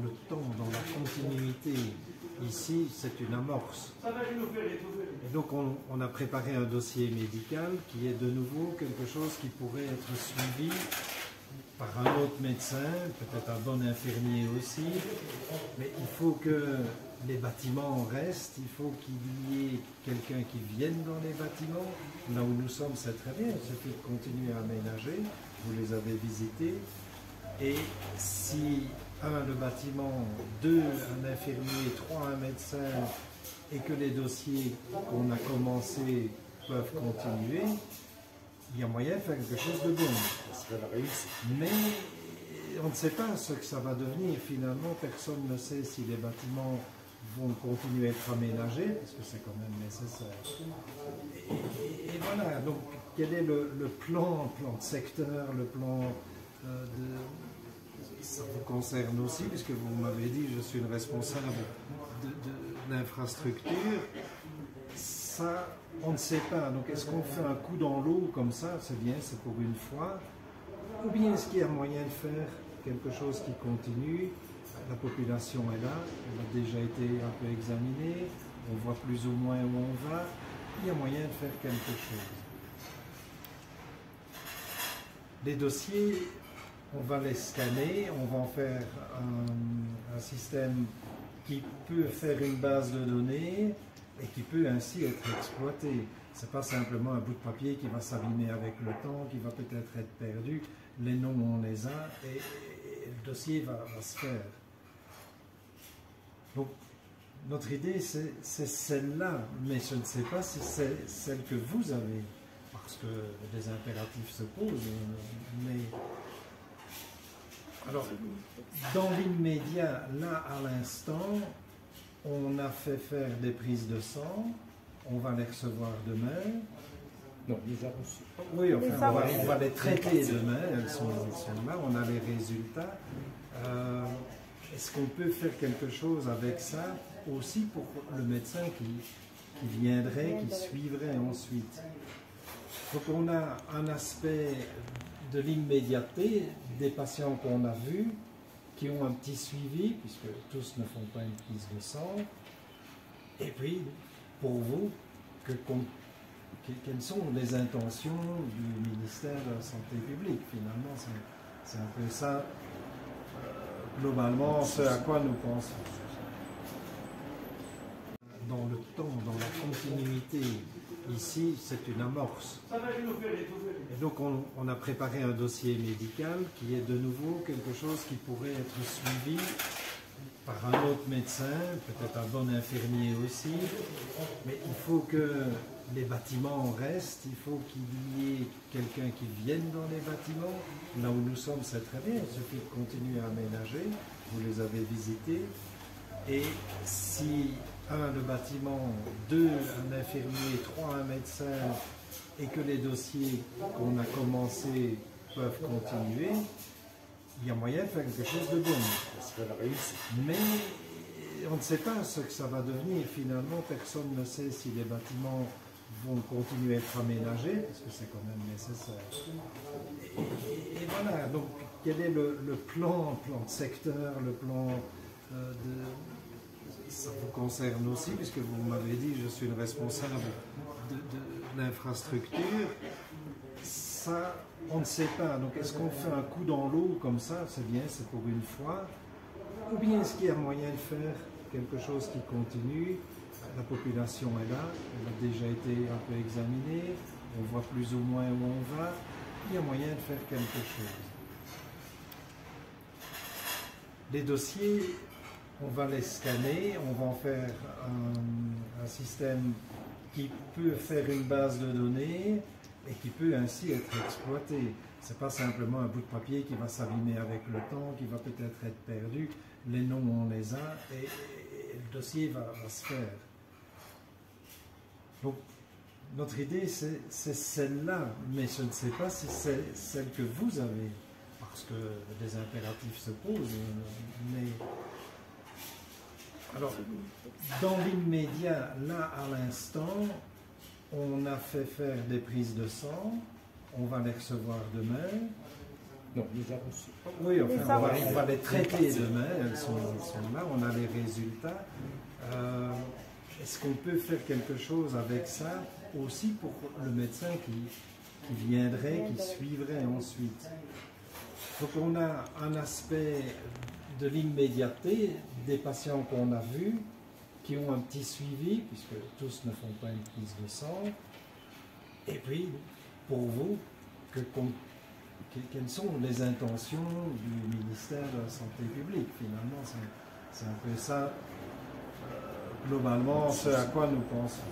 le temps, dans la continuité. Ici, c'est une amorce. Et donc, on a préparé un dossier médical qui est de nouveau quelque chose qui pourrait être suivi par un autre médecin, peut-être un bon infirmier aussi, mais il faut que les bâtiments restent, il faut qu'il y ait quelqu'un qui vienne dans les bâtiments. Là où nous sommes, c'est très bien, il suffit de continuer à aménager, vous les avez visités. Et si, le bâtiment, 2, un infirmier, 3, un médecin, et que les dossiers qu'on a commencés peuvent continuer, il y a moyen de faire quelque chose de bon. Mais on ne sait pas ce que ça va devenir. Finalement, personne ne sait si les bâtiments vont continuer à être aménagés, parce que c'est quand même nécessaire. Et voilà, donc quel est le plan de secteur, le plan ça vous concerne aussi, puisque vous m'avez dit je suis une responsable de l'infrastructure. Ça, on ne sait pas. Donc, est-ce qu'on fait un coup dans l'eau comme ça, c'est bien, c'est pour une fois, ou bien est-ce qu'il y a moyen de faire quelque chose qui continue? La population est là, elle a déjà été un peu examinée, on voit plus ou moins où on va, il y a moyen de faire quelque chose. Les dossiers, on va les scanner, on va en faire un système qui peut faire une base de données et qui peut ainsi être exploité. Ce n'est pas simplement un bout de papier qui va s'abîmer avec le temps, qui va peut-être être perdu. Les noms, on les a et le dossier va se faire. Donc, notre idée, c'est celle-là, mais je ne sais pas si c'est celle que vous avez, parce que des impératifs se posent, mais... Alors, dans l'immédiat, là, à l'instant, on a fait faire des prises de sang, on va les recevoir demain. Non, les a reçus. Oui, enfin, on va les traiter demain, elles sont là, on a les résultats. Est-ce qu'on peut faire quelque chose avec ça aussi pour le médecin qui viendrait, qui suivrait ensuite? Donc on a un aspect de l'immédiateté des patients qu'on a vus, qui ont un petit suivi, puisque tous ne font pas une prise de sang. Et puis, pour vous, quelles sont les intentions du ministère de la Santé publique? Finalement, c'est un peu ça, globalement, ce à quoi nous pensons. Dans le temps, dans la continuité, ici, c'est une amorce. Et donc, on a préparé un dossier médical qui est de nouveau quelque chose qui pourrait être suivi par un autre médecin, peut-être un bon infirmier aussi, mais il faut que les bâtiments restent, il faut qu'il y ait quelqu'un qui vienne dans les bâtiments. Là où nous sommes, c'est très bien, il suffit de continuer à aménager, vous les avez visités. Et si, le bâtiment, 2, un infirmier, 3, un médecin, et que les dossiers qu'on a commencés peuvent continuer, il y a moyen de faire quelque chose de bon. Mais on ne sait pas ce que ça va devenir. Finalement, personne ne sait si les bâtiments vont continuer à être aménagés, parce que c'est quand même nécessaire. Et voilà, donc quel est le plan de secteur, le plan ça vous concerne aussi, puisque vous m'avez dit je suis une responsable de l'infrastructure. Ça, on ne sait pas. Donc, est-ce qu'on fait un coup dans l'eau comme ça, c'est bien, c'est pour une fois, ou bien est-ce qu'il y a moyen de faire quelque chose qui continue? La population est là, elle a déjà été un peu examinée, on voit plus ou moins où on va, il y a moyen de faire quelque chose. Les dossiers, on va les scanner, on va en faire un système qui peut faire une base de données et qui peut ainsi être exploité. Ce n'est pas simplement un bout de papier qui va s'abîmer avec le temps, qui va peut-être être perdu. Les noms, on les a et le dossier va se faire. Donc, notre idée, c'est celle-là, mais je ne sais pas si c'est celle que vous avez, parce que des impératifs se posent, mais... Alors, dans l'immédiat, là, à l'instant, on a fait faire des prises de sang, on va les recevoir demain. Non, déjà reçu. Oui, enfin, on va les traiter demain, elles sont là, on a les résultats. Est-ce qu'on peut faire quelque chose avec ça aussi pour le médecin qui viendrait, qui suivrait ensuite? Donc on a un aspect de l'immédiateté des patients qu'on a vus, qui ont un petit suivi, puisque tous ne font pas une prise de sang. Et puis, pour vous, quelles sont les intentions du ministère de la Santé publique? Finalement, c'est un peu ça, globalement, ce à quoi nous pensons.